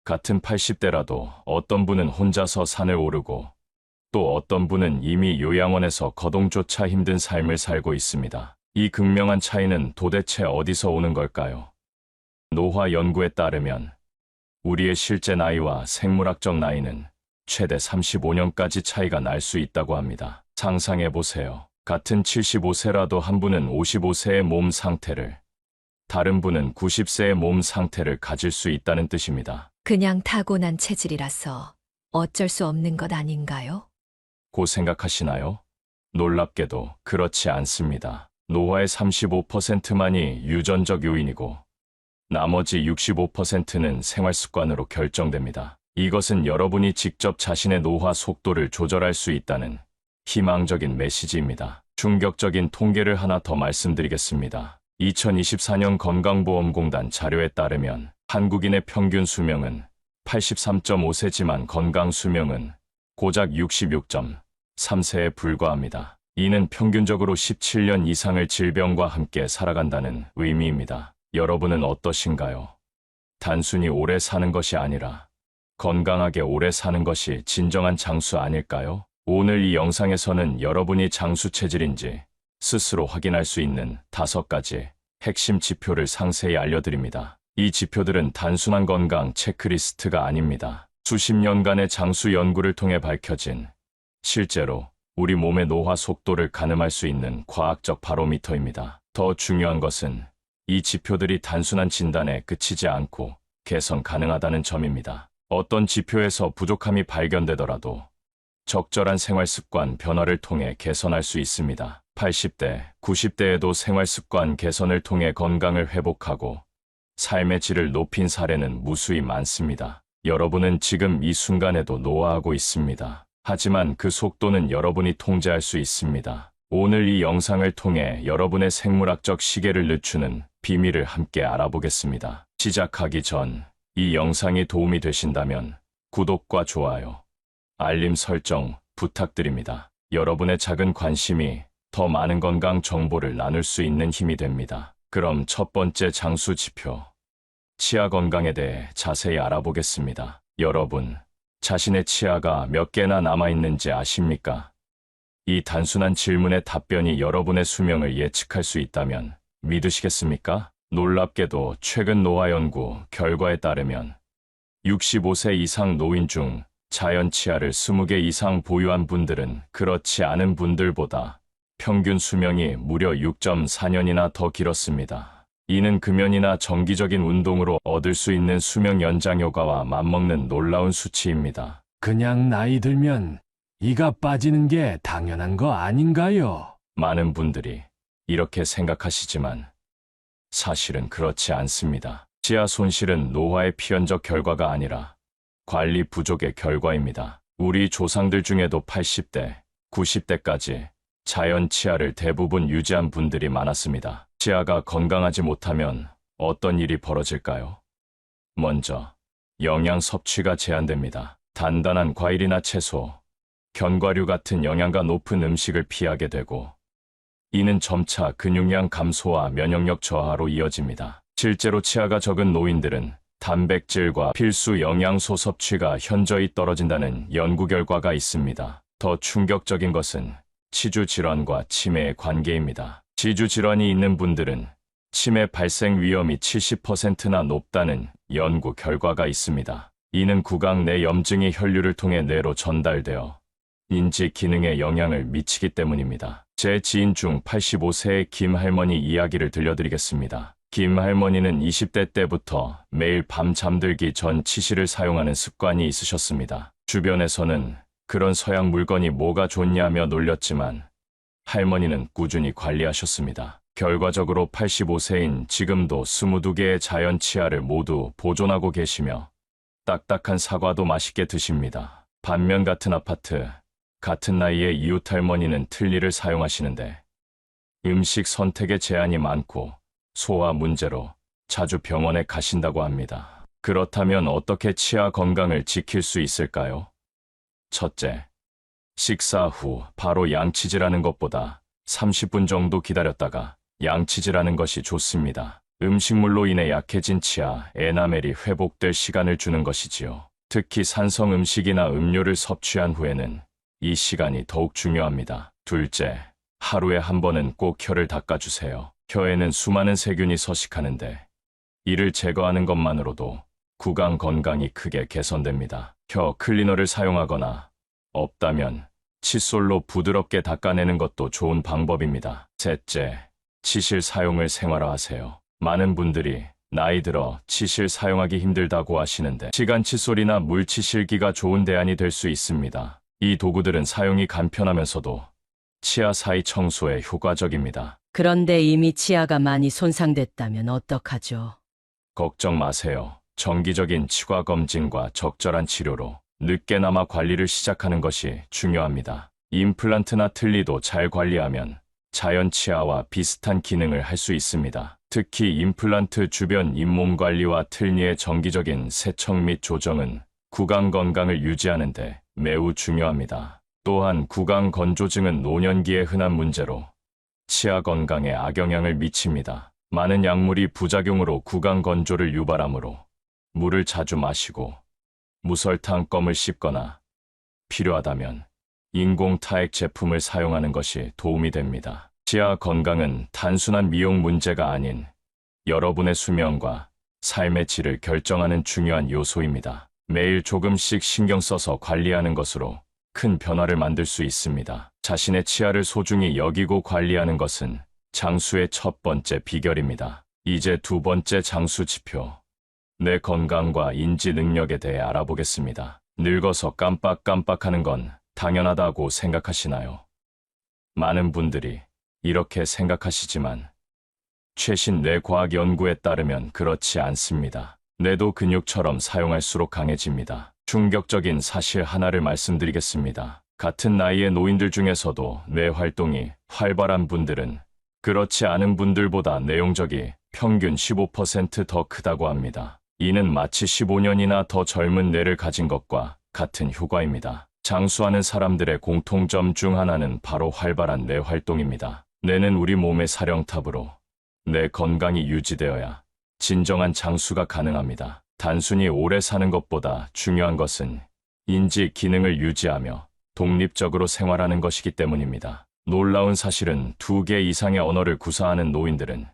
같은 80대라도 어떤 분은 혼자서 산을 오르고 또 어떤 분은 이미 요양원에서 거동조차 힘든 삶을 살고 있습니다. 이 극명한 차이는 도대체 어디서 오는 걸까요? 노화 연구에 따르면 우리의 실제 나이와 생물학적 나이는 최대 35년까지 차이가 날 수 있다고 합니다. 상상해 보세요. 같은 75세라도 한 분은 55세의 몸 상태를, 다른 분은 90세의 몸 상태를 가질 수 있다는 뜻입니다. 그냥 타고난 체질이라서 어쩔 수 없는 것 아닌가요? 고 생각하시나요? 놀랍게도 그렇지 않습니다. 노화의 35%만이 유전적 요인이고 나머지 65%는 생활습관으로 결정됩니다. 이것은 여러분이 직접 자신의 노화 속도를 조절할 수 있다는 희망적인 메시지입니다. 충격적인 통계를 하나 더 말씀드리겠습니다. 2024년 건강보험공단 자료에 따르면 한국인의 평균 수명은 83.5세지만 건강 수명은 고작 66.3세에 불과합니다. 이는 평균적으로 17년 이상을 질병과 함께 살아간다는 의미입니다. 여러분은 어떠신가요? 단순히 오래 사는 것이 아니라 건강하게 오래 사는 것이 진정한 장수 아닐까요? 오늘 이 영상에서는 여러분이 장수 체질인지 스스로 확인할 수 있는 5가지 핵심 지표를 상세히 알려드립니다. 이 지표들은 단순한 건강 체크리스트가 아닙니다. 수십 년간의 장수 연구를 통해 밝혀진 실제로 우리 몸의 노화 속도를 가늠할 수 있는 과학적 바로미터입니다. 더 중요한 것은 이 지표들이 단순한 진단에 그치지 않고 개선 가능하다는 점입니다. 어떤 지표에서 부족함이 발견되더라도 적절한 생활습관 변화를 통해 개선할 수 있습니다. 80대, 90대에도 생활습관 개선을 통해 건강을 회복하고 삶의 질을 높인 사례는 무수히 많습니다. 여러분은 지금 이 순간에도 노화하고 있습니다. 하지만 그 속도는 여러분이 통제할 수 있습니다. 오늘 이 영상을 통해 여러분의 생물학적 시계를 늦추는 비밀을 함께 알아보겠습니다. 시작하기 전 이 영상이 도움이 되신다면 구독과 좋아요, 알림 설정 부탁드립니다. 여러분의 작은 관심이 더 많은 건강 정보를 나눌 수 있는 힘이 됩니다. 그럼 첫 번째 장수 지표, 치아 건강에 대해 자세히 알아보겠습니다. 여러분, 자신의 치아가 몇 개나 남아있는지 아십니까? 이 단순한 질문의 답변이 여러분의 수명을 예측할 수 있다면 믿으시겠습니까? 놀랍게도 최근 노화 연구 결과에 따르면 65세 이상 노인 중 자연 치아를 20개 이상 보유한 분들은 그렇지 않은 분들보다 평균 수명이 무려 6.4년이나 더 길었습니다. 이는 금연이나 정기적인 운동으로 얻을 수 있는 수명 연장 효과와 맞먹는 놀라운 수치입니다. 그냥 나이 들면 이가 빠지는 게 당연한 거 아닌가요? 많은 분들이 이렇게 생각하시지만 사실은 그렇지 않습니다. 치아 손실은 노화의 필연적 결과가 아니라 관리 부족의 결과입니다. 우리 조상들 중에도 80대, 90대까지 자연 치아를 대부분 유지한 분들이 많았습니다. 치아가 건강하지 못하면 어떤 일이 벌어질까요? 먼저, 영양 섭취가 제한됩니다. 단단한 과일이나 채소, 견과류 같은 영양가 높은 음식을 피하게 되고 이는 점차 근육량 감소와 면역력 저하로 이어집니다. 실제로 치아가 적은 노인들은 단백질과 필수 영양소 섭취가 현저히 떨어진다는 연구 결과가 있습니다. 더 충격적인 것은 치주 질환과 치매의 관계입니다. 치주 질환이 있는 분들은 치매 발생 위험이 70%나 높다는 연구 결과가 있습니다. 이는 구강 내 염증이 혈류를 통해 뇌로 전달되어 인지 기능에 영향을 미치기 때문입니다. 제 지인 중 85세의 김 할머니 이야기를 들려드리겠습니다. 김 할머니는 20대 때부터 매일 밤 잠들기 전 치실을 사용하는 습관이 있으셨습니다. 주변에서는 그런 서양 물건이 뭐가 좋냐며 놀렸지만 할머니는 꾸준히 관리하셨습니다. 결과적으로 85세인 지금도 22개의 자연 치아를 모두 보존하고 계시며 딱딱한 사과도 맛있게 드십니다. 반면 같은 아파트, 같은 나이의 이웃 할머니는 틀니를 사용하시는데 음식 선택에 제한이 많고 소화 문제로 자주 병원에 가신다고 합니다. 그렇다면 어떻게 치아 건강을 지킬 수 있을까요? 첫째, 식사 후 바로 양치질하는 것보다 30분 정도 기다렸다가 양치질하는 것이 좋습니다. 음식물로 인해 약해진 치아, 에나멜이 회복될 시간을 주는 것이지요. 특히 산성 음식이나 음료를 섭취한 후에는 이 시간이 더욱 중요합니다. 둘째, 하루에 한 번은 꼭 혀를 닦아주세요. 혀에는 수많은 세균이 서식하는데 이를 제거하는 것만으로도 구강 건강이 크게 개선됩니다. 혀 클리너를 사용하거나 없다면 칫솔로 부드럽게 닦아내는 것도 좋은 방법입니다. 셋째, 치실 사용을 생활화하세요. 많은 분들이 나이 들어 치실 사용하기 힘들다고 하시는데 시간 칫솔이나 물치실기가 좋은 대안이 될 수 있습니다. 이 도구들은 사용이 간편하면서도 치아 사이 청소에 효과적입니다. 그런데 이미 치아가 많이 손상됐다면 어떡하죠? 걱정 마세요. 정기적인 치과 검진과 적절한 치료로 늦게나마 관리를 시작하는 것이 중요합니다. 임플란트나 틀니도 잘 관리하면 자연 치아와 비슷한 기능을 할 수 있습니다. 특히 임플란트 주변 잇몸 관리와 틀니의 정기적인 세척 및 조정은 구강 건강을 유지하는 데 매우 중요합니다. 또한 구강 건조증은 노년기에 흔한 문제로 치아 건강에 악영향을 미칩니다. 많은 약물이 부작용으로 구강 건조를 유발하므로 물을 자주 마시고 무설탕 껌을 씹거나 필요하다면 인공 타액 제품을 사용하는 것이 도움이 됩니다. 치아 건강은 단순한 미용 문제가 아닌 여러분의 수명과 삶의 질을 결정하는 중요한 요소입니다. 매일 조금씩 신경 써서 관리하는 것으로 큰 변화를 만들 수 있습니다. 자신의 치아를 소중히 여기고 관리하는 것은 장수의 첫 번째 비결입니다. 이제 두 번째 장수 지표, 뇌 건강과 인지 능력에 대해 알아보겠습니다. 늙어서 깜빡깜빡하는 건 당연하다고 생각하시나요? 많은 분들이 이렇게 생각하시지만 최신 뇌과학 연구에 따르면 그렇지 않습니다. 뇌도 근육처럼 사용할수록 강해집니다. 충격적인 사실 하나를 말씀드리겠습니다. 같은 나이의 노인들 중에서도 뇌 활동이 활발한 분들은 그렇지 않은 분들보다 뇌용적이 평균 15% 더 크다고 합니다. 이는 마치 15년이나 더 젊은 뇌를 가진 것과 같은 효과입니다. 장수하는 사람들의 공통점 중 하나는 바로 활발한 뇌 활동입니다. 뇌는 우리 몸의 사령탑으로 뇌 건강이 유지되어야 진정한 장수가 가능합니다. 단순히 오래 사는 것보다 중요한 것은 인지 기능을 유지하며 독립적으로 생활하는 것이기 때문입니다. 놀라운 사실은 2개 이상의 언어를 구사하는 노인들은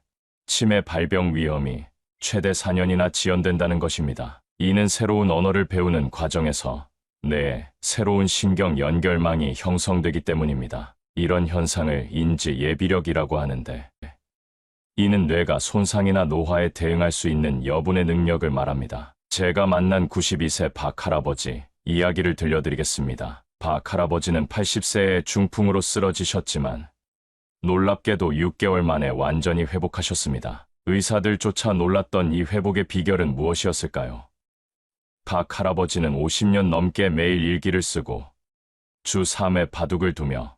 치매 발병 위험이 최대 4년이나 지연된다는 것입니다. 이는 새로운 언어를 배우는 과정에서 뇌에 새로운 신경 연결망이 형성되기 때문입니다. 이런 현상을 인지 예비력이라고 하는데, 이는 뇌가 손상이나 노화에 대응할 수 있는 여분의 능력을 말합니다. 제가 만난 92세 박 할아버지 이야기를 들려드리겠습니다. 박 할아버지는 80세에 중풍으로 쓰러지셨지만 놀랍게도 6개월 만에 완전히 회복하셨습니다. 의사들조차 놀랐던 이 회복의 비결은 무엇이었을까요? 박 할아버지는 50년 넘게 매일 일기를 쓰고 주 3회 바둑을 두며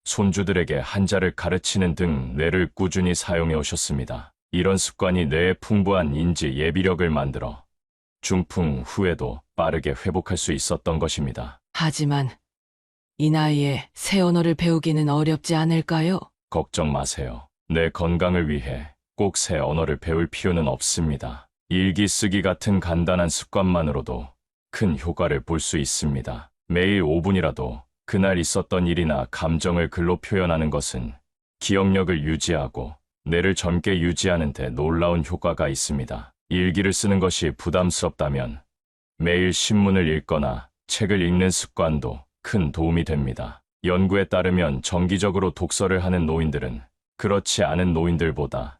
손주들에게 한자를 가르치는 등 뇌를 꾸준히 사용해 오셨습니다. 이런 습관이 뇌에 풍부한 인지 예비력을 만들어 중풍 후에도 빠르게 회복할 수 있었던 것입니다. 하지만 이 나이에 새 언어를 배우기는 어렵지 않을까요? 걱정 마세요. 뇌 건강을 위해 꼭 새 언어를 배울 필요는 없습니다. 일기 쓰기 같은 간단한 습관만으로도 큰 효과를 볼 수 있습니다. 매일 5분이라도 그날 있었던 일이나 감정을 글로 표현하는 것은 기억력을 유지하고 뇌를 젊게 유지하는 데 놀라운 효과가 있습니다. 일기를 쓰는 것이 부담스럽다면 매일 신문을 읽거나 책을 읽는 습관도 큰 도움이 됩니다. 연구에 따르면 정기적으로 독서를 하는 노인들은 그렇지 않은 노인들보다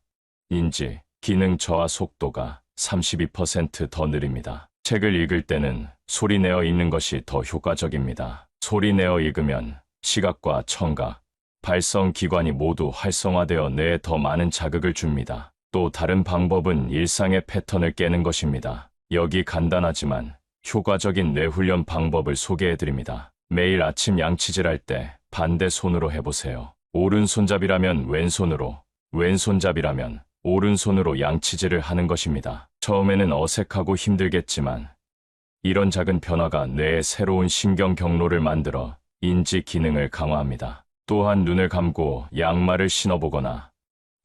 인지, 기능 저하 속도가 32% 더 느립니다. 책을 읽을 때는 소리 내어 읽는 것이 더 효과적입니다. 소리 내어 읽으면 시각과 청각, 발성 기관이 모두 활성화되어 뇌에 더 많은 자극을 줍니다. 또 다른 방법은 일상의 패턴을 깨는 것입니다. 여기 간단하지만 효과적인 뇌훈련 방법을 소개해드립니다. 매일 아침 양치질할 때 반대 손으로 해보세요. 오른손잡이라면 왼손으로, 왼손잡이라면 오른손으로 양치질을 하는 것입니다. 처음에는 어색하고 힘들겠지만 이런 작은 변화가 뇌에 새로운 신경 경로를 만들어 인지 기능을 강화합니다. 또한 눈을 감고 양말을 신어보거나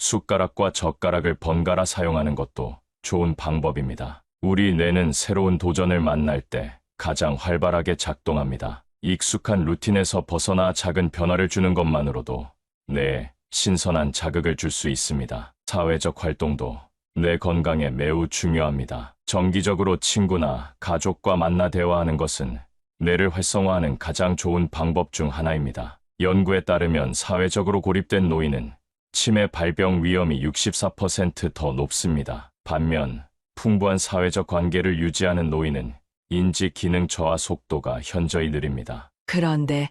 숟가락과 젓가락을 번갈아 사용하는 것도 좋은 방법입니다. 우리 뇌는 새로운 도전을 만날 때 가장 활발하게 작동합니다. 익숙한 루틴에서 벗어나 작은 변화를 주는 것만으로도 뇌에 신선한 자극을 줄 수 있습니다. 사회적 활동도 뇌 건강에 매우 중요합니다. 정기적으로 친구나 가족과 만나 대화하는 것은 뇌를 활성화하는 가장 좋은 방법 중 하나입니다. 연구에 따르면 사회적으로 고립된 노인은 치매 발병 위험이 64% 더 높습니다. 반면 풍부한 사회적 관계를 유지하는 노인은 인지 기능 저하 속도가 현저히 느립니다. 그런데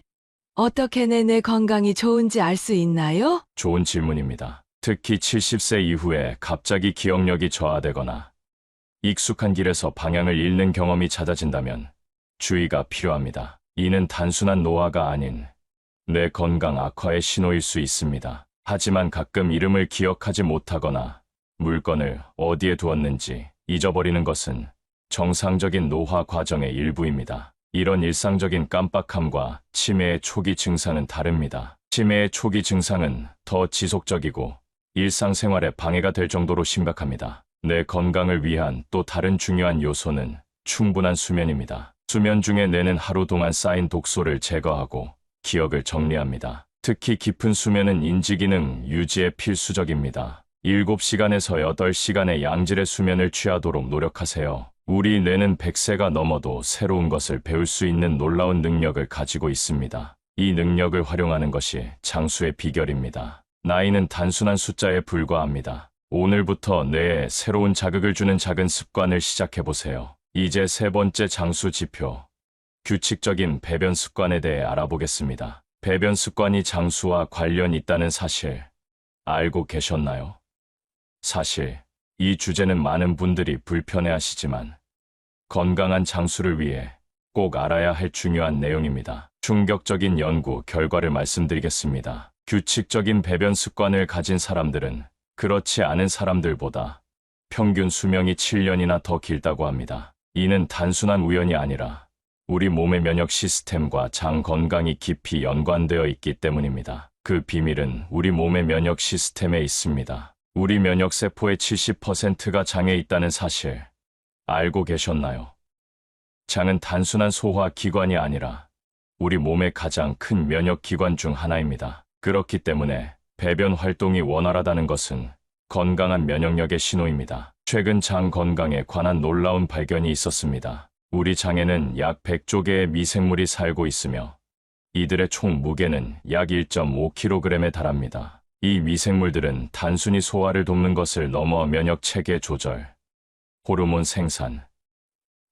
어떻게 내 건강이 좋은지 알 수 있나요? 좋은 질문입니다. 특히 70세 이후에 갑자기 기억력이 저하되거나 익숙한 길에서 방향을 잃는 경험이 잦아진다면 주의가 필요합니다. 이는 단순한 노화가 아닌 뇌 건강 악화의 신호일 수 있습니다. 하지만 가끔 이름을 기억하지 못하거나 물건을 어디에 두었는지 잊어버리는 것은 정상적인 노화 과정의 일부입니다. 이런 일상적인 깜빡함과 치매의 초기 증상은 다릅니다. 치매의 초기 증상은 더 지속적이고 일상생활에 방해가 될 정도로 심각합니다. 뇌 건강을 위한 또 다른 중요한 요소는 충분한 수면입니다. 수면 중에 뇌는 하루 동안 쌓인 독소를 제거하고 기억을 정리합니다. 특히 깊은 수면은 인지기능 유지에 필수적입니다. 7시간에서 8시간의 양질의 수면을 취하도록 노력하세요. 우리 뇌는 100세가 넘어도 새로운 것을 배울 수 있는 놀라운 능력을 가지고 있습니다. 이 능력을 활용하는 것이 장수의 비결입니다. 나이는 단순한 숫자에 불과합니다. 오늘부터 뇌에 새로운 자극을 주는 작은 습관을 시작해보세요. 이제 세 번째 장수 지표, 규칙적인 배변 습관에 대해 알아보겠습니다. 배변 습관이 장수와 관련 있다는 사실 알고 계셨나요? 사실 이 주제는 많은 분들이 불편해하시지만 건강한 장수를 위해 꼭 알아야 할 중요한 내용입니다. 충격적인 연구 결과를 말씀드리겠습니다. 규칙적인 배변 습관을 가진 사람들은 그렇지 않은 사람들보다 평균 수명이 7년이나 더 길다고 합니다. 이는 단순한 우연이 아니라 우리 몸의 면역 시스템과 장 건강이 깊이 연관되어 있기 때문입니다. 그 비밀은 우리 몸의 면역 시스템에 있습니다. 우리 면역 세포의 70%가 장에 있다는 사실 알고 계셨나요? 장은 단순한 소화 기관이 아니라 우리 몸의 가장 큰 면역 기관 중 하나입니다. 그렇기 때문에 배변 활동이 원활하다는 것은 건강한 면역력의 신호입니다. 최근 장 건강에 관한 놀라운 발견이 있었습니다. 우리 장에는 약 100조 개의 미생물이 살고 있으며 이들의 총 무게는 약 1.5kg에 달합니다. 이 미생물들은 단순히 소화를 돕는 것을 넘어 면역 체계 조절, 호르몬 생산,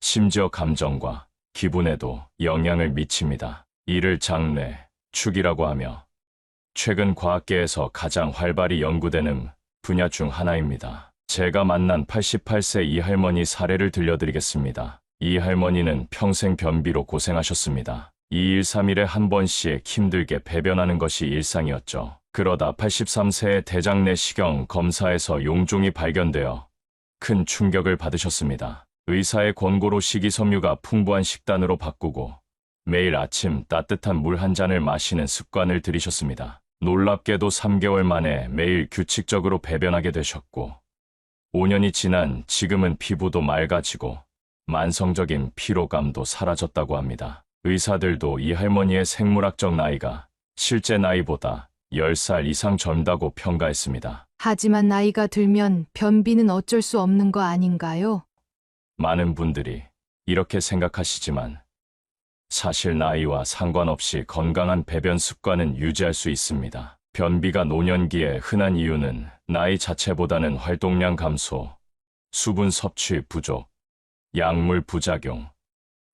심지어 감정과 기분에도 영향을 미칩니다. 이를 장뇌, 축이라고 하며 최근 과학계에서 가장 활발히 연구되는 분야 중 하나입니다. 제가 만난 88세 이 할머니 사례를 들려드리겠습니다. 이 할머니는 평생 변비로 고생하셨습니다. 2일 3일에 한 번씩 힘들게 배변하는 것이 일상이었죠. 그러다 83세의 대장 내시경 검사에서 용종이 발견되어 큰 충격을 받으셨습니다. 의사의 권고로 식이섬유가 풍부한 식단으로 바꾸고 매일 아침 따뜻한 물 한 잔을 마시는 습관을 들이셨습니다. 놀랍게도 3개월 만에 매일 규칙적으로 배변하게 되셨고 5년이 지난 지금은 피부도 맑아지고 만성적인 피로감도 사라졌다고 합니다. 의사들도 이 할머니의 생물학적 나이가 실제 나이보다 10살 이상 젊다고 평가했습니다. 하지만 나이가 들면 변비는 어쩔 수 없는 거 아닌가요? 많은 분들이 이렇게 생각하시지만 사실 나이와 상관없이 건강한 배변 습관은 유지할 수 있습니다. 변비가 노년기에 흔한 이유는 나이 자체보다는 활동량 감소, 수분 섭취 부족, 약물 부작용,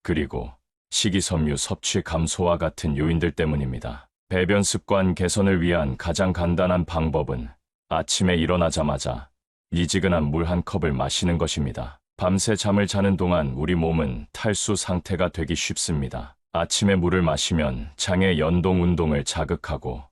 그리고 식이섬유 섭취 감소와 같은 요인들 때문입니다. 배변 습관 개선을 위한 가장 간단한 방법은 아침에 일어나자마자 미지근한 물 한 컵을 마시는 것입니다. 밤새 잠을 자는 동안 우리 몸은 탈수 상태가 되기 쉽습니다. 아침에 물을 마시면 장의 연동 운동을 자극하고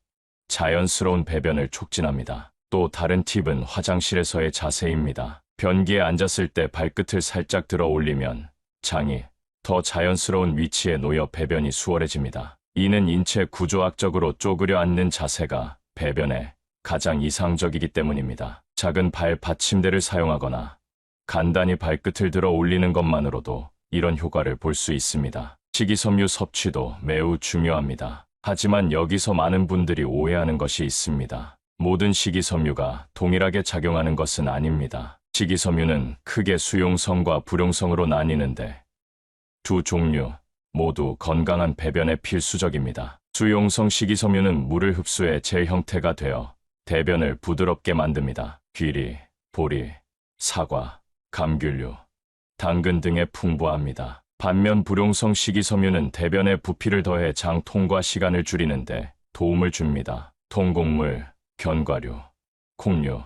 자연스러운 배변을 촉진합니다. 또 다른 팁은 화장실에서의 자세입니다. 변기에 앉았을 때 발끝을 살짝 들어 올리면 장이 더 자연스러운 위치에 놓여 배변이 수월해집니다. 이는 인체 구조학적으로 쪼그려 앉는 자세가 배변에 가장 이상적이기 때문입니다. 작은 발 받침대를 사용하거나 간단히 발끝을 들어 올리는 것만으로도 이런 효과를 볼 수 있습니다. 식이섬유 섭취도 매우 중요합니다. 하지만 여기서 많은 분들이 오해하는 것이 있습니다. 모든 식이섬유가 동일하게 작용하는 것은 아닙니다. 식이섬유는 크게 수용성과 불용성으로 나뉘는데 두 종류 모두 건강한 배변에 필수적입니다. 수용성 식이섬유는 물을 흡수해 젤 형태가 되어 대변을 부드럽게 만듭니다. 귀리, 보리, 사과, 감귤류, 당근 등에 풍부합니다. 반면 불용성 식이섬유는 대변에 부피를 더해 장 통과 시간을 줄이는데 도움을 줍니다. 통곡물, 견과류, 콩류,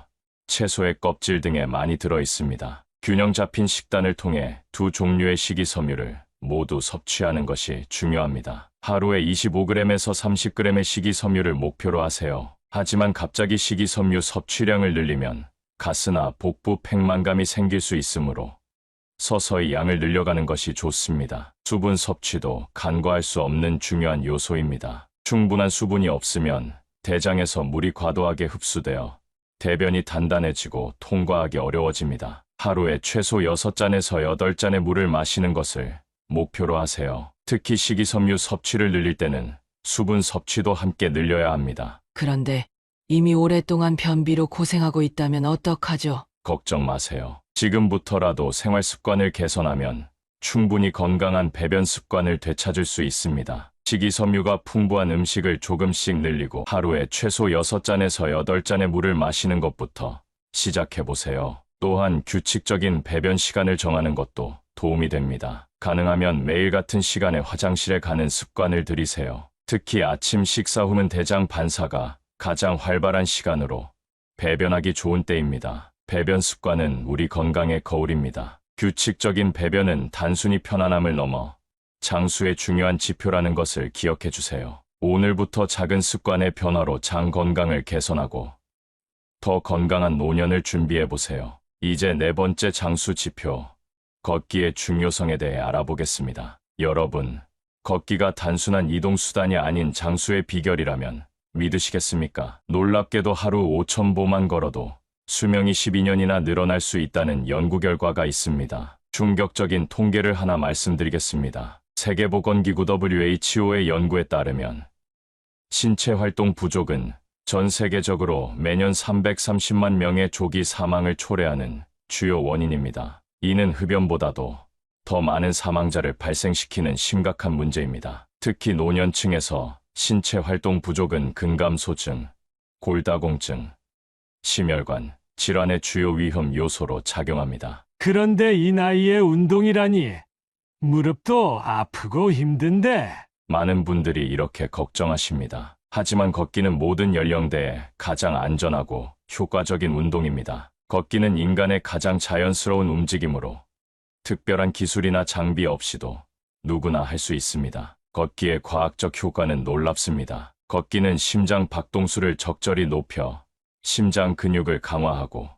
채소의 껍질 등에 많이 들어 있습니다. 균형 잡힌 식단을 통해 두 종류의 식이섬유를 모두 섭취하는 것이 중요합니다. 하루에 25g에서 30g의 식이섬유를 목표로 하세요. 하지만 갑자기 식이섬유 섭취량을 늘리면 가스나 복부 팽만감이 생길 수 있으므로 서서히 양을 늘려가는 것이 좋습니다. 수분 섭취도 간과할 수 없는 중요한 요소입니다. 충분한 수분이 없으면 대장에서 물이 과도하게 흡수되어 대변이 단단해지고 통과하기 어려워집니다. 하루에 최소 6잔에서 8잔의 물을 마시는 것을 목표로 하세요. 특히 식이섬유 섭취를 늘릴 때는 수분 섭취도 함께 늘려야 합니다. 그런데 이미 오랫동안 변비로 고생하고 있다면 어떡하죠? 걱정 마세요. 지금부터라도 생활 습관을 개선하면 충분히 건강한 배변 습관을 되찾을 수 있습니다. 식이섬유가 풍부한 음식을 조금씩 늘리고 하루에 최소 6잔에서 8잔의 물을 마시는 것부터 시작해보세요. 또한 규칙적인 배변 시간을 정하는 것도 도움이 됩니다. 가능하면 매일 같은 시간에 화장실에 가는 습관을 들이세요. 특히 아침 식사 후는 대장 반사가 가장 활발한 시간으로 배변하기 좋은 때입니다. 배변 습관은 우리 건강의 거울입니다. 규칙적인 배변은 단순히 편안함을 넘어 장수의 중요한 지표라는 것을 기억해 주세요. 오늘부터 작은 습관의 변화로 장 건강을 개선하고 더 건강한 노년을 준비해 보세요. 이제 네 번째 장수 지표, 걷기의 중요성에 대해 알아보겠습니다. 여러분, 걷기가 단순한 이동수단이 아닌 장수의 비결이라면 믿으시겠습니까? 놀랍게도 하루 5,000보만 걸어도 수명이 12년이나 늘어날 수 있다는 연구 결과가 있습니다. 충격적인 통계를 하나 말씀드리겠습니다. 세계보건기구 WHO의 연구에 따르면 신체 활동 부족은 전 세계적으로 매년 330만 명의 조기 사망을 초래하는 주요 원인입니다. 이는 흡연보다도 더 많은 사망자를 발생시키는 심각한 문제입니다. 특히 노년층에서 신체 활동 부족은 근감소증, 골다공증, 심혈관, 질환의 주요 위험 요소로 작용합니다. 그런데 이 나이에 운동이라니 무릎도 아프고 힘든데. 많은 분들이 이렇게 걱정하십니다. 하지만 걷기는 모든 연령대에 가장 안전하고 효과적인 운동입니다. 걷기는 인간의 가장 자연스러운 움직임으로 특별한 기술이나 장비 없이도 누구나 할 수 있습니다. 걷기의 과학적 효과는 놀랍습니다. 걷기는 심장 박동수를 적절히 높여 심장 근육을 강화하고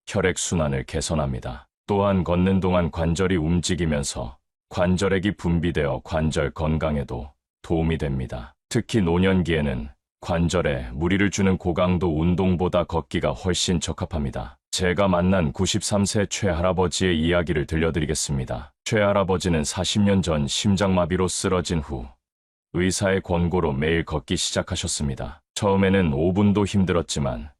혈액순환을 개선합니다. 또한 걷는 동안 관절이 움직이면서 관절액이 분비되어 관절 건강에도 도움이 됩니다. 특히 노년기에는 관절에 무리를 주는 고강도 운동보다 걷기가 훨씬 적합합니다. 제가 만난 93세 최할아버지의 이야기를 들려드리겠습니다. 최할아버지는 40년 전 심장마비로 쓰러진 후 의사의 권고로 매일 걷기 시작하셨습니다. 처음에는 5분도 힘들었지만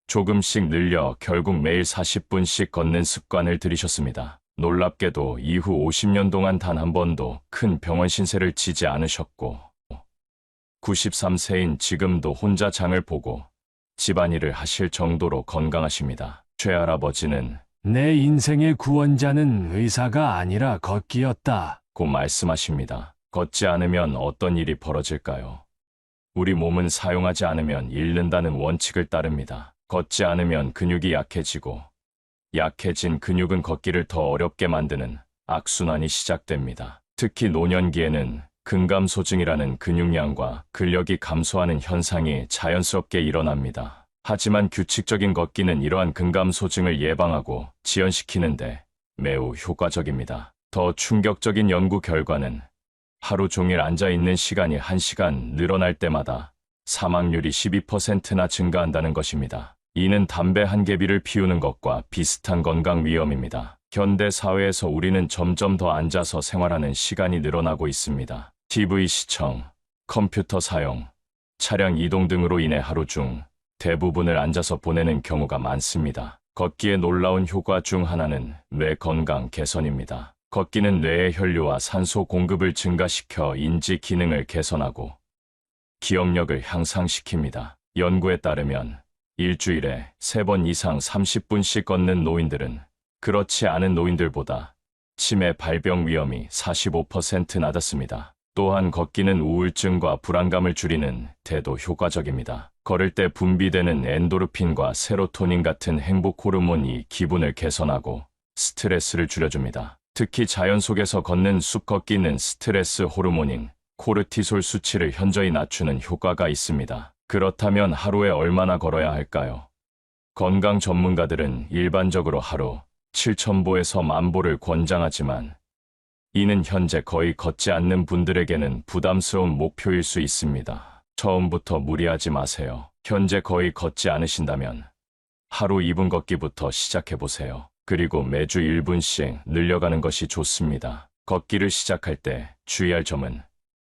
조금씩 늘려 결국 매일 40분씩 걷는 습관을 들이셨습니다. 놀랍게도 이후 50년 동안 단 한 번도 큰 병원 신세를 지지 않으셨고 93세인 지금도 혼자 장을 보고 집안일을 하실 정도로 건강하십니다. 최할아버지는 내 인생의 구원자는 의사가 아니라 걷기였다. 고 말씀하십니다. 걷지 않으면 어떤 일이 벌어질까요? 우리 몸은 사용하지 않으면 잃는다는 원칙을 따릅니다. 걷지 않으면 근육이 약해지고 약해진 근육은 걷기를 더 어렵게 만드는 악순환이 시작됩니다. 특히 노년기에는 근감소증이라는 근육량과 근력이 감소하는 현상이 자연스럽게 일어납니다. 하지만 규칙적인 걷기는 이러한 근감소증을 예방하고 지연시키는데 매우 효과적입니다. 더 충격적인 연구 결과는 하루 종일 앉아있는 시간이 1시간 늘어날 때마다 사망률이 12%나 증가한다는 것입니다. 이는 담배 한 개비를 피우는 것과 비슷한 건강 위험입니다. 현대 사회에서 우리는 점점 더 앉아서 생활하는 시간이 늘어나고 있습니다. TV 시청, 컴퓨터 사용, 차량 이동 등으로 인해 하루 중 대부분을 앉아서 보내는 경우가 많습니다. 걷기의 놀라운 효과 중 하나는 뇌 건강 개선입니다. 걷기는 뇌의 혈류와 산소 공급을 증가시켜 인지 기능을 개선하고 기억력을 향상시킵니다. 연구에 따르면 일주일에 3번 이상 30분씩 걷는 노인들은 그렇지 않은 노인들보다 치매 발병 위험이 45% 낮았습니다. 또한 걷기는 우울증과 불안감을 줄이는 데도 효과적입니다. 걸을 때 분비되는 엔도르핀과 세로토닌 같은 행복 호르몬이 기분을 개선하고 스트레스를 줄여줍니다. 특히 자연 속에서 걷는 숲 걷기는 스트레스 호르몬인 코르티솔 수치를 현저히 낮추는 효과가 있습니다. 그렇다면 하루에 얼마나 걸어야 할까요? 건강 전문가들은 일반적으로 하루 7,000보에서 10,000보를 권장하지만 이는 현재 거의 걷지 않는 분들에게는 부담스러운 목표일 수 있습니다. 처음부터 무리하지 마세요. 현재 거의 걷지 않으신다면 하루 2분 걷기부터 시작해보세요. 그리고 매주 1분씩 늘려가는 것이 좋습니다. 걷기를 시작할 때 주의할 점은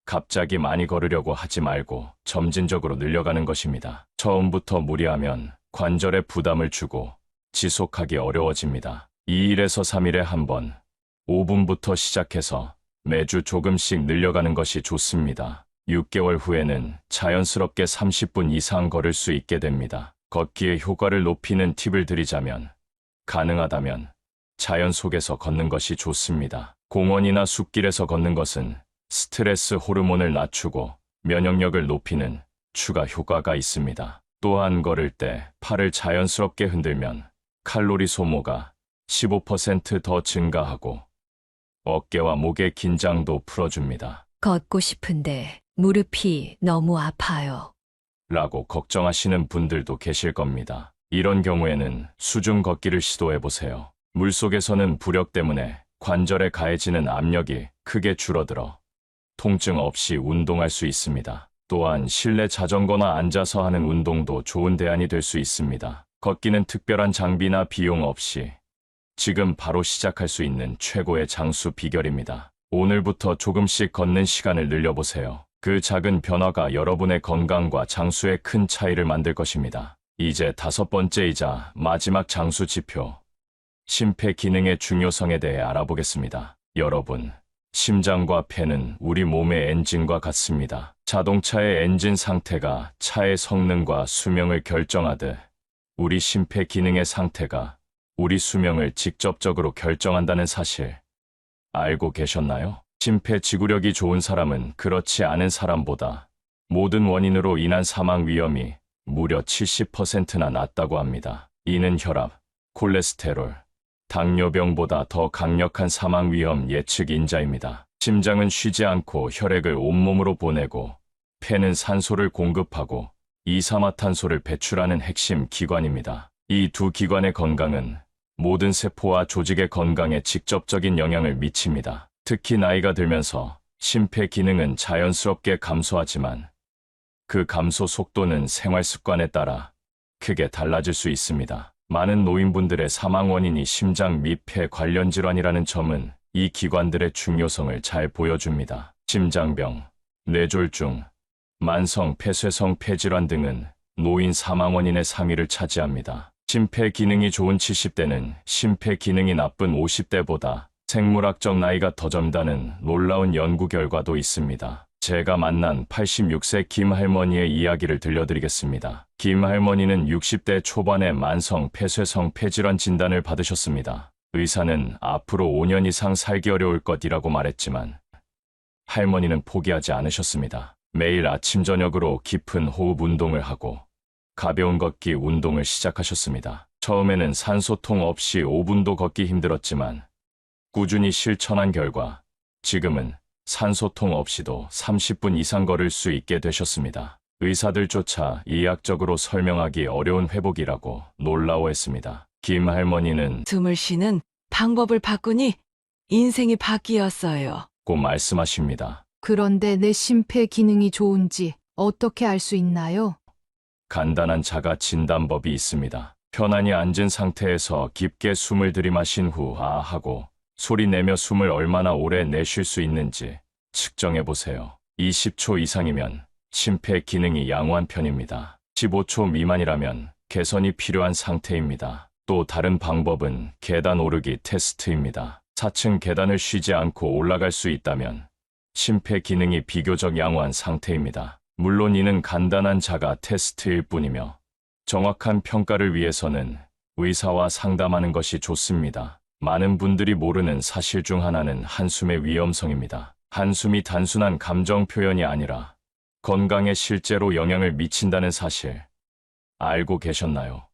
갑자기 많이 걸으려고 하지 말고 점진적으로 늘려가는 것입니다. 처음부터 무리하면 관절에 부담을 주고 지속하기 어려워집니다. 2일에서 3일에 한 번, 5분부터 시작해서 매주 조금씩 늘려가는 것이 좋습니다. 6개월 후에는 자연스럽게 30분 이상 걸을 수 있게 됩니다. 걷기의 효과를 높이는 팁을 드리자면 가능하다면 자연 속에서 걷는 것이 좋습니다. 공원이나 숲길에서 걷는 것은 스트레스 호르몬을 낮추고 면역력을 높이는 추가 효과가 있습니다. 또한 걸을 때 팔을 자연스럽게 흔들면 칼로리 소모가 15% 더 증가하고 어깨와 목의 긴장도 풀어줍니다. 걷고 싶은데 무릎이 너무 아파요. 라고 걱정하시는 분들도 계실 겁니다. 이런 경우에는 수중 걷기를 시도해보세요. 물속에서는 부력 때문에 관절에 가해지는 압력이 크게 줄어들어 통증 없이 운동할 수 있습니다. 또한 실내 자전거나 앉아서 하는 운동도 좋은 대안이 될 수 있습니다. 걷기는 특별한 장비나 비용 없이 지금 바로 시작할 수 있는 최고의 장수 비결입니다. 오늘부터 조금씩 걷는 시간을 늘려보세요. 그 작은 변화가 여러분의 건강과 장수에 큰 차이를 만들 것입니다. 이제 5번째이자 마지막 장수 지표, 심폐 기능의 중요성에 대해 알아보겠습니다. 여러분, 심장과 폐는 우리 몸의 엔진과 같습니다. 자동차의 엔진 상태가 차의 성능과 수명을 결정하듯 우리 심폐 기능의 상태가 우리 수명을 직접적으로 결정한다는 사실 알고 계셨나요? 심폐지구력이 좋은 사람은 그렇지 않은 사람보다 모든 원인으로 인한 사망 위험이 무려 70%나 낮다고 합니다. 이는 혈압, 콜레스테롤, 당뇨병보다 더 강력한 사망 위험 예측 인자입니다. 심장은 쉬지 않고 혈액을 온몸으로 보내고 폐는 산소를 공급하고 이산화탄소를 배출하는 핵심 기관입니다. 이 두 기관의 건강은 모든 세포와 조직의 건강에 직접적인 영향을 미칩니다. 특히 나이가 들면서 심폐 기능은 자연스럽게 감소하지만 그 감소 속도는 생활 습관에 따라 크게 달라질 수 있습니다. 많은 노인분들의 사망 원인이 심장 및 폐 관련 질환이라는 점은 이 기관들의 중요성을 잘 보여줍니다. 심장병, 뇌졸중, 만성 폐쇄성 폐질환 등은 노인 사망 원인의 상위를 차지합니다. 심폐 기능이 좋은 70대는 심폐 기능이 나쁜 50대보다 생물학적 나이가 더 젊다는 놀라운 연구 결과도 있습니다. 제가 만난 86세 김 할머니의 이야기를 들려드리겠습니다. 김 할머니는 60대 초반에 만성 폐쇄성 폐질환 진단을 받으셨습니다. 의사는 앞으로 5년 이상 살기 어려울 것이라고 말했지만 할머니는 포기하지 않으셨습니다. 매일 아침 저녁으로 깊은 호흡 운동을 하고 가벼운 걷기 운동을 시작하셨습니다. 처음에는 산소통 없이 5분도 걷기 힘들었지만 꾸준히 실천한 결과 지금은 산소통 없이도 30분 이상 걸을 수 있게 되셨습니다. 의사들조차 의학적으로 설명하기 어려운 회복이라고 놀라워했습니다. 김 할머니는 숨을 쉬는 방법을 바꾸니 인생이 바뀌었어요. 고 말씀하십니다. 그런데 내 심폐 기능이 좋은지 어떻게 알 수 있나요? 간단한 자가 진단법이 있습니다. 편안히 앉은 상태에서 깊게 숨을 들이마신 후 아 하고 소리 내며 숨을 얼마나 오래 내쉴 수 있는지 측정해 보세요. 20초 이상이면 심폐 기능이 양호한 편입니다. 15초 미만이라면 개선이 필요한 상태입니다. 또 다른 방법은 계단 오르기 테스트입니다. 4층 계단을 쉬지 않고 올라갈 수 있다면 심폐 기능이 비교적 양호한 상태입니다. 물론 이는 간단한 자가 테스트일 뿐이며 정확한 평가를 위해서는 의사와 상담하는 것이 좋습니다. 많은 분들이 모르는 사실 중 하나는 한숨의 위험성입니다. 한숨이 단순한 감정 표현이 아니라 건강에 실제로 영향을 미친다는 사실 알고 계셨나요?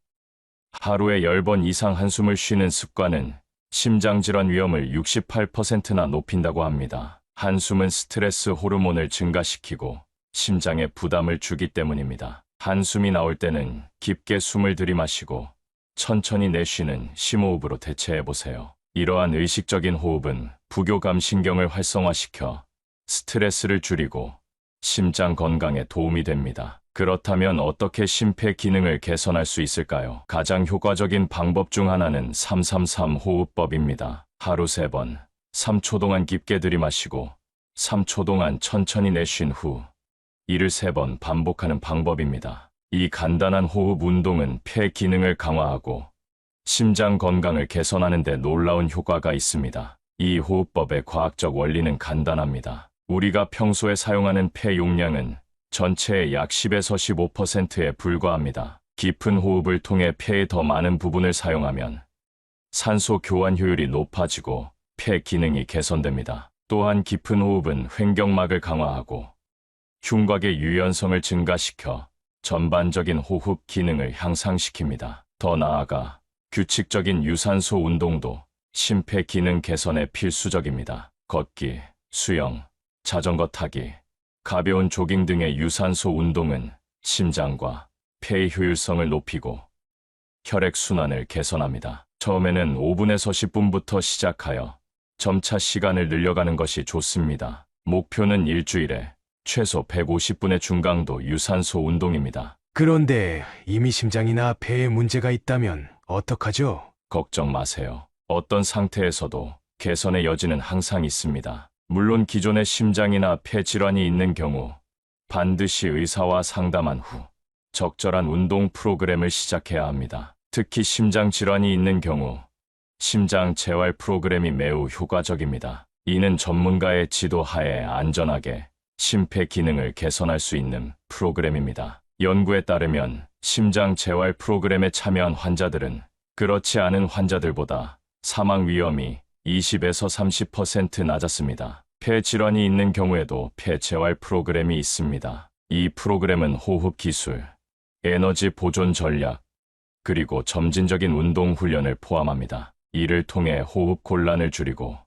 하루에 10번 이상 한숨을 쉬는 습관은 심장질환 위험을 68%나 높인다고 합니다. 한숨은 스트레스 호르몬을 증가시키고 심장에 부담을 주기 때문입니다. 한숨이 나올 때는 깊게 숨을 들이마시고 천천히 내쉬는 심호흡으로 대체해보세요. 이러한 의식적인 호흡은 부교감 신경을 활성화시켜 스트레스를 줄이고 심장 건강에 도움이 됩니다. 그렇다면 어떻게 심폐 기능을 개선할 수 있을까요? 가장 효과적인 방법 중 하나는 333 호흡법입니다. 하루 3번, 3초 동안 깊게 들이마시고 3초 동안 천천히 내쉰 후 이를 3번 반복하는 방법입니다. 이 간단한 호흡 운동은 폐 기능을 강화하고 심장 건강을 개선하는 데 놀라운 효과가 있습니다. 이 호흡법의 과학적 원리는 간단합니다. 우리가 평소에 사용하는 폐 용량은 전체의 약 10에서 15%에 불과합니다. 깊은 호흡을 통해 폐의 더 많은 부분을 사용하면 산소 교환 효율이 높아지고 폐 기능이 개선됩니다. 또한 깊은 호흡은 횡격막을 강화하고 흉곽의 유연성을 증가시켜 전반적인 호흡 기능을 향상시킵니다. 더 나아가 규칙적인 유산소 운동도 심폐 기능 개선에 필수적입니다. 걷기, 수영, 자전거 타기, 가벼운 조깅 등의 유산소 운동은 심장과 폐의 효율성을 높이고 혈액순환을 개선합니다. 처음에는 5분에서 10분부터 시작하여 점차 시간을 늘려가는 것이 좋습니다. 목표는 일주일에 최소 150분의 중강도 유산소 운동입니다. 그런데 이미 심장이나 폐에 문제가 있다면 어떡하죠? 걱정 마세요. 어떤 상태에서도 개선의 여지는 항상 있습니다. 물론 기존의 심장이나 폐 질환이 있는 경우 반드시 의사와 상담한 후 적절한 운동 프로그램을 시작해야 합니다. 특히 심장 질환이 있는 경우 심장 재활 프로그램이 매우 효과적입니다. 이는 전문가의 지도 하에 안전하게 심폐 기능을 개선할 수 있는 프로그램입니다. 연구에 따르면 심장 재활 프로그램에 참여한 환자들은 그렇지 않은 환자들보다 사망 위험이 20에서 30% 낮았습니다. 폐 질환이 있는 경우에도 폐 재활 프로그램이 있습니다. 이 프로그램은 호흡 기술, 에너지 보존 전략, 그리고 점진적인 운동 훈련을 포함합니다. 이를 통해 호흡 곤란을 줄이고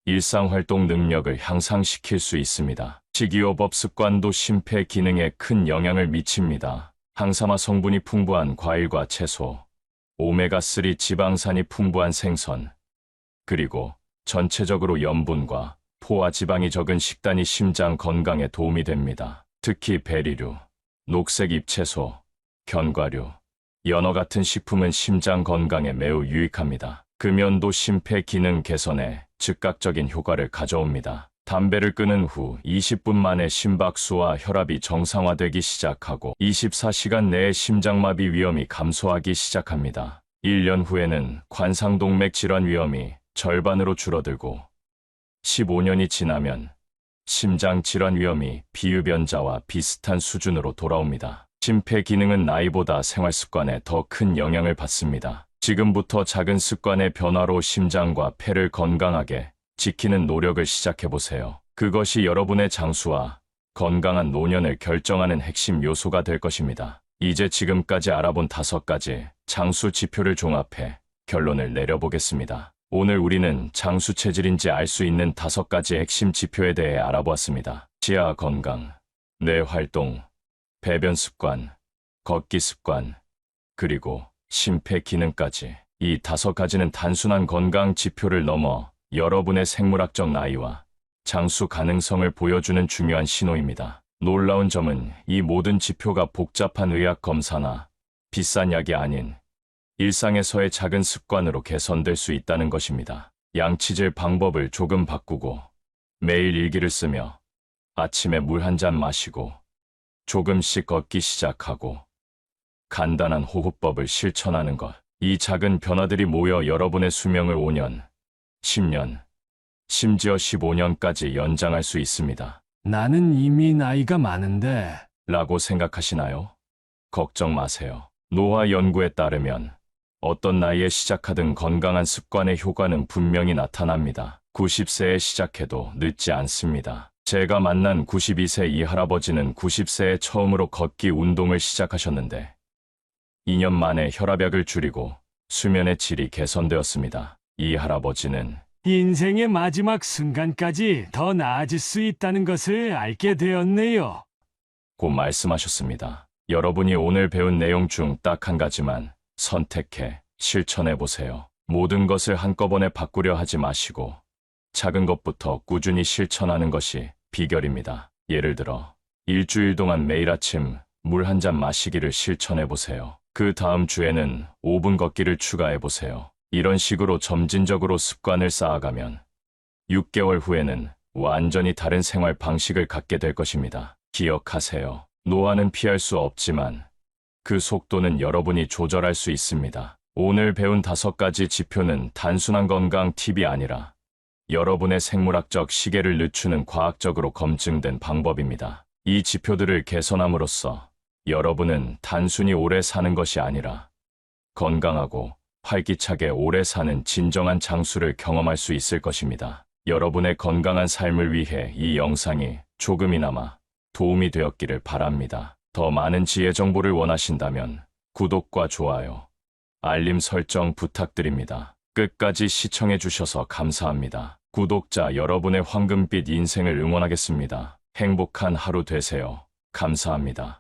일상활동 능력을 향상시킬 수 있습니다. 식이요법 습관도 심폐 기능에 큰 영향을 미칩니다. 항산화 성분이 풍부한 과일과 채소, 오메가3 지방산이 풍부한 생선, 그리고 전체적으로 염분과 포화 지방이 적은 식단이 심장 건강에 도움이 됩니다. 특히 베리류, 녹색 잎채소, 견과류, 연어 같은 식품은 심장 건강에 매우 유익합니다. 금연도 심폐 기능 개선에 즉각적인 효과를 가져옵니다. 담배를 끊은 후 20분 만에 심박수와 혈압이 정상화되기 시작하고 24시간 내에 심장마비 위험이 감소하기 시작합니다. 1년 후에는 관상동맥 질환 위험이 절반으로 줄어들고 15년이 지나면 심장 질환 위험이 비흡연자와 비슷한 수준으로 돌아옵니다. 심폐 기능은 나이보다 생활 습관에 더 큰 영향을 받습니다. 지금부터 작은 습관의 변화로 심장과 폐를 건강하게 지키는 노력을 시작해보세요. 그것이 여러분의 장수와 건강한 노년을 결정하는 핵심 요소가 될 것입니다. 이제 지금까지 알아본 5가지 장수 지표를 종합해 결론을 내려보겠습니다. 오늘 우리는 장수 체질인지 알 수 있는 5가지 핵심 지표에 대해 알아보았습니다. 치아 건강, 뇌 활동, 배변 습관, 걷기 습관, 그리고 심폐 기능까지. 이 5가지는 단순한 건강 지표를 넘어 여러분의 생물학적 나이와 장수 가능성을 보여주는 중요한 신호입니다. 놀라운 점은 이 모든 지표가 복잡한 의학 검사나 비싼 약이 아닌 일상에서의 작은 습관으로 개선될 수 있다는 것입니다. 양치질 방법을 조금 바꾸고 매일 일기를 쓰며 아침에 물 한 잔 마시고 조금씩 걷기 시작하고 간단한 호흡법을 실천하는 것. 이 작은 변화들이 모여 여러분의 수명을 5년, 10년, 심지어 15년까지 연장할 수 있습니다. 나는 이미 나이가 많은데 라고 생각하시나요? 걱정 마세요. 노화 연구에 따르면 어떤 나이에 시작하든 건강한 습관의 효과는 분명히 나타납니다. 90세에 시작해도 늦지 않습니다. 제가 만난 92세 이 할아버지는 90세에 처음으로 걷기 운동을 시작하셨는데 2년 만에 혈압약을 줄이고 수면의 질이 개선되었습니다. 이 할아버지는 인생의 마지막 순간까지 더 나아질 수 있다는 것을 알게 되었네요. 고 말씀하셨습니다. 여러분이 오늘 배운 내용 중 딱 한 가지만 선택해 실천해 보세요. 모든 것을 한꺼번에 바꾸려 하지 마시고 작은 것부터 꾸준히 실천하는 것이 비결입니다. 예를 들어 일주일 동안 매일 아침 물 한 잔 마시기를 실천해 보세요. 그 다음 주에는 5분 걷기를 추가해 보세요. 이런 식으로 점진적으로 습관을 쌓아가면 6개월 후에는 완전히 다른 생활 방식을 갖게 될 것입니다. 기억하세요. 노화는 피할 수 없지만 그 속도는 여러분이 조절할 수 있습니다. 오늘 배운 5가지 지표는 단순한 건강 팁이 아니라 여러분의 생물학적 시계를 늦추는 과학적으로 검증된 방법입니다. 이 지표들을 개선함으로써 여러분은 단순히 오래 사는 것이 아니라 건강하고 활기차게 오래 사는 진정한 장수를 경험할 수 있을 것입니다. 여러분의 건강한 삶을 위해 이 영상이 조금이나마 도움이 되었기를 바랍니다. 더 많은 지혜 정보를 원하신다면 구독과 좋아요, 알림 설정 부탁드립니다. 끝까지 시청해 주셔서 감사합니다. 구독자 여러분의 황금빛 인생을 응원하겠습니다. 행복한 하루 되세요. 감사합니다.